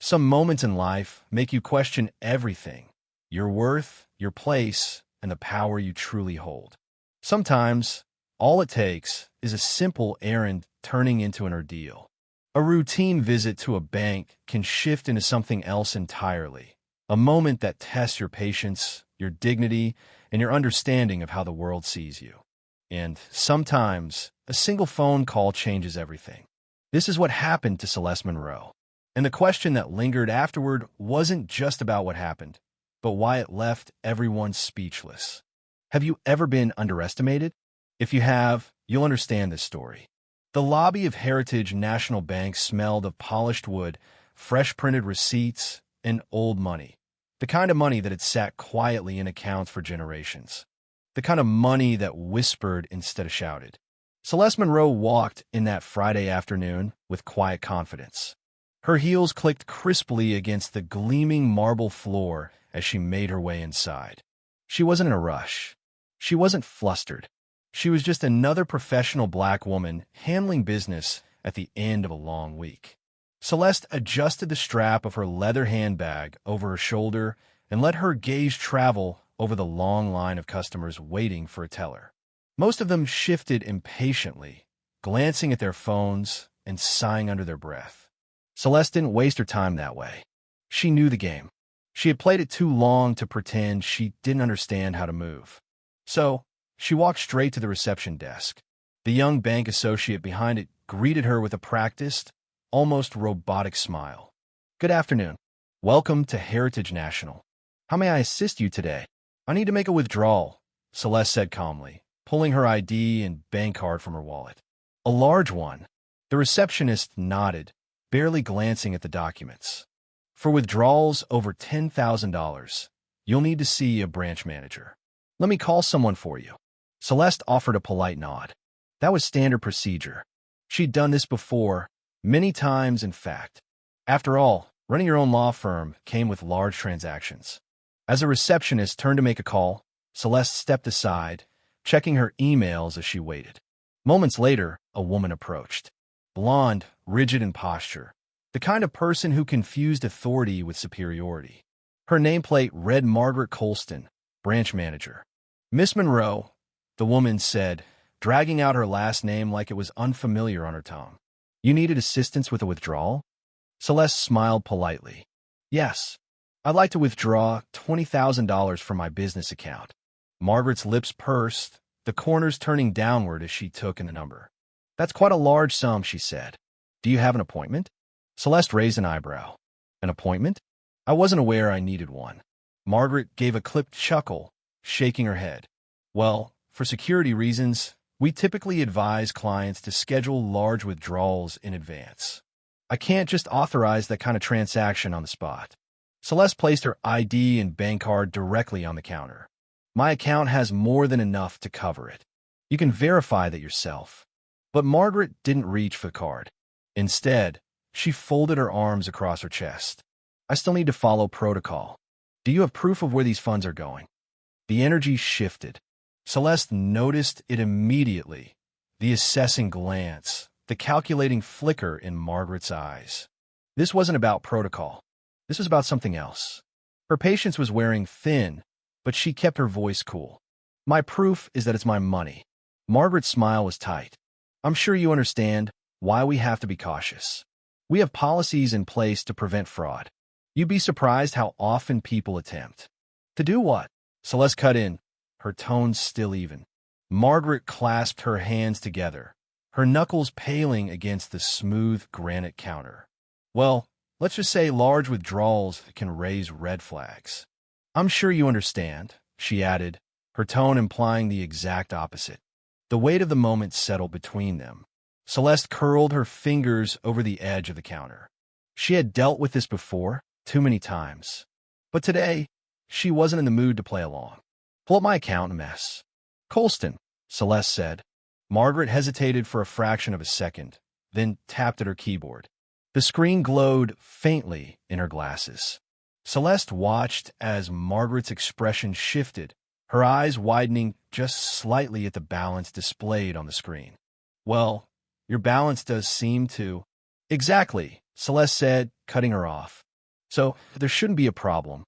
Some moments in life make you question everything: your worth, your place, and the power you truly hold. Sometimes, all it takes is a simple errand turning into an ordeal. A routine visit to a bank can shift into something else entirely, a moment that tests your patience, your dignity, and your understanding of how the world sees you. And sometimes, a single phone call changes everything. This is what happened to Celeste Monroe. And the question that lingered afterward wasn't just about what happened, but why it left everyone speechless. Have you ever been underestimated? If you have, you'll understand this story. The lobby of Heritage National Bank smelled of polished wood, fresh printed receipts, and old money. The kind of money that had sat quietly in accounts for generations. The kind of money that whispered instead of shouted. Celeste Monroe walked in that Friday afternoon with quiet confidence. Her heels clicked crisply against the gleaming marble floor as she made her way inside. She wasn't in a rush. She wasn't flustered. She was just another professional black woman handling business at the end of a long week. Celeste adjusted the strap of her leather handbag over her shoulder and let her gaze travel over the long line of customers waiting for a teller. Most of them shifted impatiently, glancing at their phones and sighing under their breath. Celeste didn't waste her time that way. She knew the game. She had played it too long to pretend she didn't understand how to move. So, she walked straight to the reception desk. The young bank associate behind it greeted her with a practiced, almost robotic smile. "Good afternoon. Welcome to Heritage National. How may I assist you today?" "I need to make a withdrawal," Celeste said calmly, pulling her ID and bank card from her wallet. "A large one." The receptionist nodded, barely glancing at the documents. "For withdrawals over $10,000, you'll need to see a branch manager. Let me call someone for you." Celeste offered a polite nod. That was standard procedure. She'd done this before, many times in fact. After all, running your own law firm came with large transactions. As a receptionist turned to make a call, Celeste stepped aside, checking her emails as she waited. Moments later, a woman approached. Blonde, rigid in posture, the kind of person who confused authority with superiority. Her nameplate read Margaret Colston, branch manager. "Miss Monroe," the woman said, dragging out her last name like it was unfamiliar on her tongue. "You needed assistance with a withdrawal?" Celeste smiled politely. "Yes, I'd like to withdraw $20,000 from my business account." Margaret's lips pursed, the corners turning downward as she took in the number. "That's quite a large sum," she said. "Do you have an appointment?" Celeste raised an eyebrow. "An appointment? I wasn't aware I needed one." Margaret gave a clipped chuckle, shaking her head. "Well, for security reasons, we typically advise clients to schedule large withdrawals in advance. I can't just authorize that kind of transaction on the spot." Celeste placed her ID and bank card directly on the counter. "My account has more than enough to cover it. You can verify that yourself." But Margaret didn't reach for the card. Instead, she folded her arms across her chest. "I still need to follow protocol. Do you have proof of where these funds are going?" The energy shifted. Celeste noticed it immediately, the assessing glance, the calculating flicker in Margaret's eyes. This wasn't about protocol. This was about something else. Her patience was wearing thin, but she kept her voice cool. "My proof is that it's my money." Margaret's smile was tight. "I'm sure you understand why we have to be cautious. We have policies in place to prevent fraud. You'd be surprised how often people attempt." "To do what?" Celeste cut in, her tone still even. Margaret clasped her hands together, her knuckles paling against the smooth granite counter. "Well, let's just say large withdrawals can raise red flags." "I'm sure you understand," she added, her tone implying the exact opposite. The weight of the moment settled between them. Celeste curled her fingers over the edge of the counter. She had dealt with this before, too many times. But today, she wasn't in the mood to play along. "Pull up my account, Miss Colston," Celeste said. Margaret hesitated for a fraction of a second, then tapped at her keyboard. The screen glowed faintly in her glasses. Celeste watched as Margaret's expression shifted, her eyes widening just slightly at the balance displayed on the screen. "Well, your balance does seem to—" "Exactly," Celeste said, cutting her off. So there shouldn't be a problem.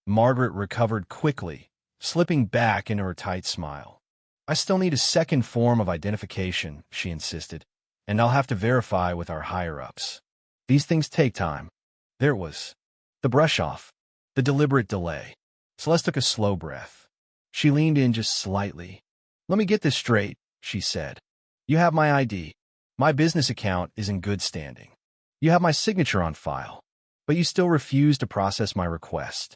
Margaret recovered quickly, slipping back into her tight smile. I still need a second form of identification, she insisted, and I'll have to verify with our higher-ups. These things take time. There it was. The brush-off. The deliberate delay. Celeste took a slow breath. She leaned in just slightly. Let me get this straight, she said. You have my ID. My business account is in good standing. You have my signature on file, but you still refuse to process my request.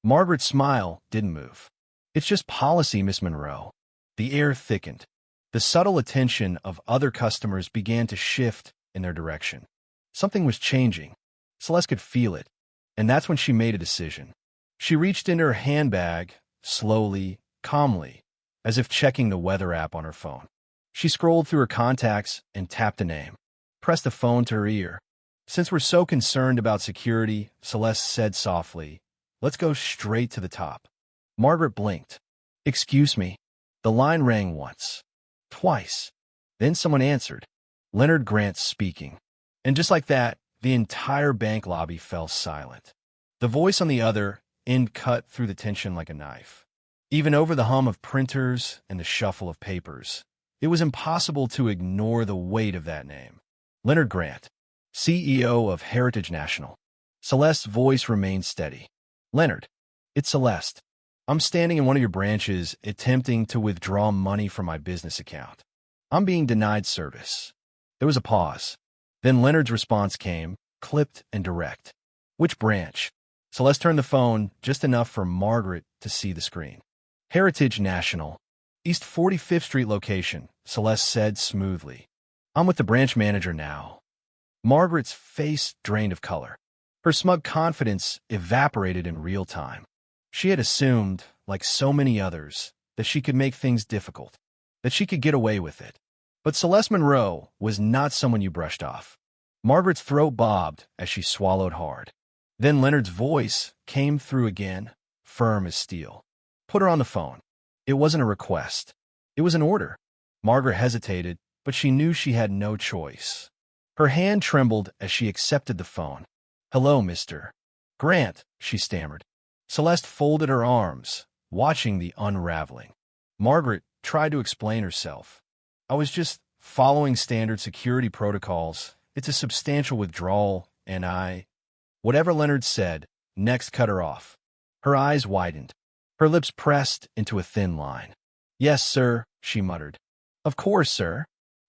Margaret's smile didn't move. It's just policy, Miss Monroe. The air thickened. The subtle attention of other customers began to shift in their direction. Something was changing. Celeste could feel it, and that's when she made a decision. She reached into her handbag, slowly, calmly, as if checking the weather app on her phone. She scrolled through her contacts and tapped a name, pressed the phone to her ear. Since we're so concerned about security, Celeste said softly, let's go straight to the top. Margaret blinked. Excuse me. The line rang once, twice. Then someone answered. Leonard Grant speaking. And just like that, the entire bank lobby fell silent. The voice on the other end cut through the tension like a knife. Even over the hum of printers and the shuffle of papers, it was impossible to ignore the weight of that name. Leonard Grant, CEO of Heritage National. Celeste's voice remained steady. Leonard, it's Celeste. I'm standing in one of your branches attempting to withdraw money from my business account. I'm being denied service. There was a pause. Then Leonard's response came, clipped and direct. Which branch? Celeste turned the phone just enough for Margaret to see the screen. Heritage National, East 45th Street location, Celeste said smoothly. I'm with the branch manager now. Margaret's face drained of color. Her smug confidence evaporated in real time. She had assumed, like so many others, that she could make things difficult, that she could get away with it. But Celeste Monroe was not someone you brushed off. Margaret's throat bobbed as she swallowed hard. Then Leonard's voice came through again, firm as steel. Put her on the phone. It wasn't a request. It was an order. Margaret hesitated, but she knew she had no choice. Her hand trembled as she accepted the phone. Hello, Mr. Grant, she stammered. Celeste folded her arms, watching the unraveling. Margaret tried to explain herself. I was just following standard security protocols. It's a substantial withdrawal, and Whatever Leonard said, next cut her off. Her eyes widened. Her lips pressed into a thin line. Yes, sir, she muttered. Of course, sir.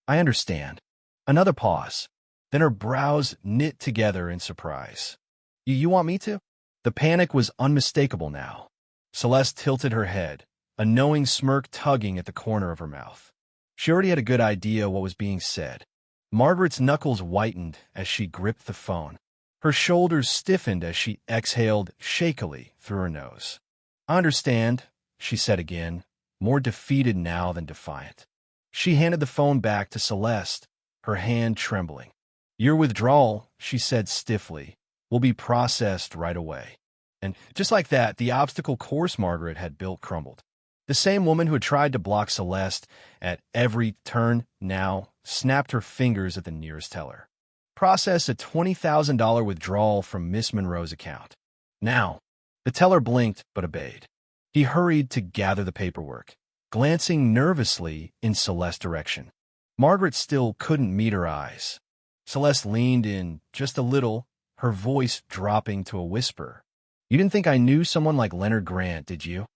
I understand. Another pause. Then her brows knit together in surprise. You want me to? The panic was unmistakable now. Celeste tilted her head, a knowing smirk tugging at the corner of her mouth. She already had a good idea what was being said. Margaret's knuckles whitened as she gripped the phone. Her shoulders stiffened as she exhaled shakily through her nose. I understand, she said again, more defeated now than defiant. She handed the phone back to Celeste, her hand trembling. Your withdrawal, she said stiffly, will be processed right away. And just like that, the obstacle course Margaret had built crumbled. The same woman who had tried to block Celeste at every turn now snapped her fingers at the nearest teller. Process a $20,000 withdrawal from Miss Monroe's account. Now, the teller blinked but obeyed. He hurried to gather the paperwork, glancing nervously in Celeste's direction. Margaret still couldn't meet her eyes. Celeste leaned in just a little, her voice dropping to a whisper. You didn't think I knew someone like Leonard Grant, did you?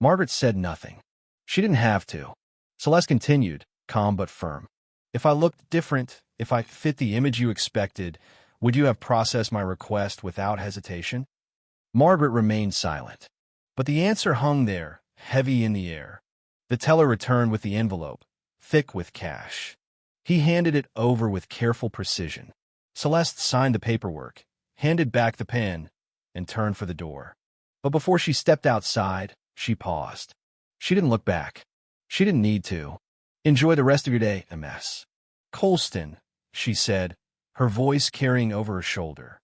Margaret said nothing. She didn't have to. Celeste continued, calm but firm. If I looked different, if I fit the image you expected, would you have processed my request without hesitation? Margaret remained silent. But the answer hung there, heavy in the air. The teller returned with the envelope, thick with cash. He handed it over with careful precision. Celeste signed the paperwork, handed back the pen, and turned for the door. But before she stepped outside, she paused. She didn't look back. She didn't need to. Enjoy the rest of your day, MS. Colston, she said, her voice carrying over her shoulder.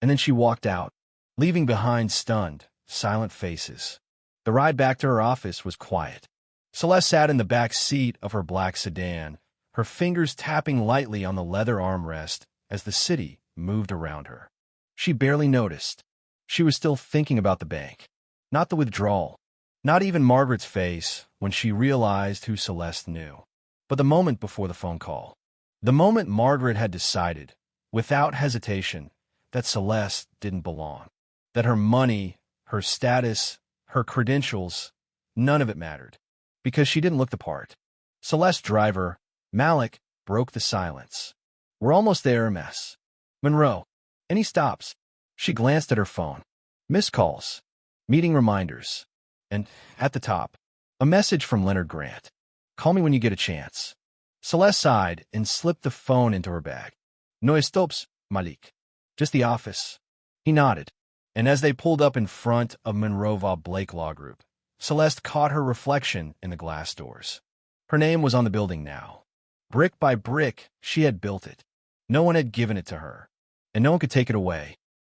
And then she walked out, leaving behind stunned, silent faces. The ride back to her office was quiet. Celeste sat in the back seat of her black sedan, her fingers tapping lightly on the leather armrest as the city moved around her. She barely noticed. She was still thinking about the bank, not the withdrawal, not even Margaret's face when she realized who Celeste knew. But the moment before the phone call, the moment Margaret had decided, without hesitation, that Celeste didn't belong, that her money, her status, her credentials, none of it mattered, because she didn't look the part. Celeste's driver, Malik, broke the silence. "We're almost there, Miss Monroe." And he stops. She glanced at her phone. Missed calls, meeting reminders, and, at the top, a message from Leonard Grant. "Call me when you get a chance." Celeste sighed and slipped the phone into her bag. "No stops, Malik. Just the office." He nodded, and as they pulled up in front of Monroe Blake Law Group, Celeste caught her reflection in the glass doors. Her name was on the building now. Brick by brick, she had built it. No one had given it to her, and no one could take it away.